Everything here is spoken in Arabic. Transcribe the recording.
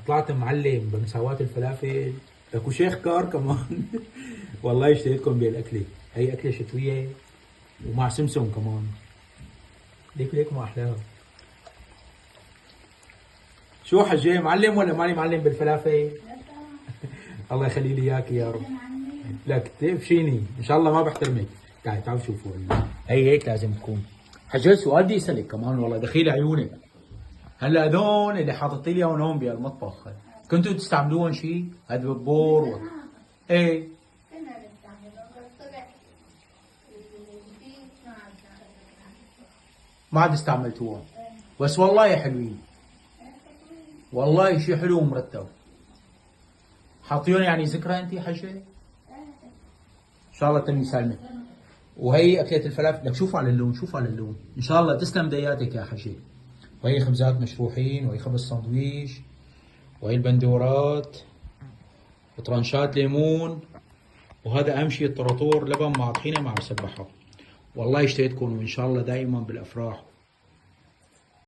طلعت معلم بمساواة الفلافل. اكو شيخ كار كمان. والله اشتريتكم بالاكله. هي اكله شتويه ومع سمسم كمان. ليك ما احلاها. شو حجي معلم ولا ماني معلم بالفلافل؟ الله يخلي لي اياك يا رب. لا تقفشيني ان شاء الله ما بحترمك. تعال شوفوا هي هيك لازم تكون. حجي سؤال بدي اسالك كمان والله دخيل عيونك. هلا هذول اللي حاطط لي اياهم هون بالمطبخ كنتوا تستعملوهم شيء؟ هذا ببور ايه كنا نستعمله بس طلع الزيت ما عاد استعملتوهم. بس والله حلوين. والله شيء حلو ومرتب. حاطيهم يعني ذكرى انت حجه؟ ان شاء الله تني سالمه. وهي اكله الفلافل لك شوفوا على اللون شوفوا على اللون ان شاء الله تسلم دياتك يا حجه. وهي خبزات مشروحين وهي خبز ساندويش وهي البندورات وطرنشات ليمون. وهذا اهم شيء الطراطور لبن مع طحينه مع مسبحه. والله اشتهيتكم وان شاء الله دائما بالافراح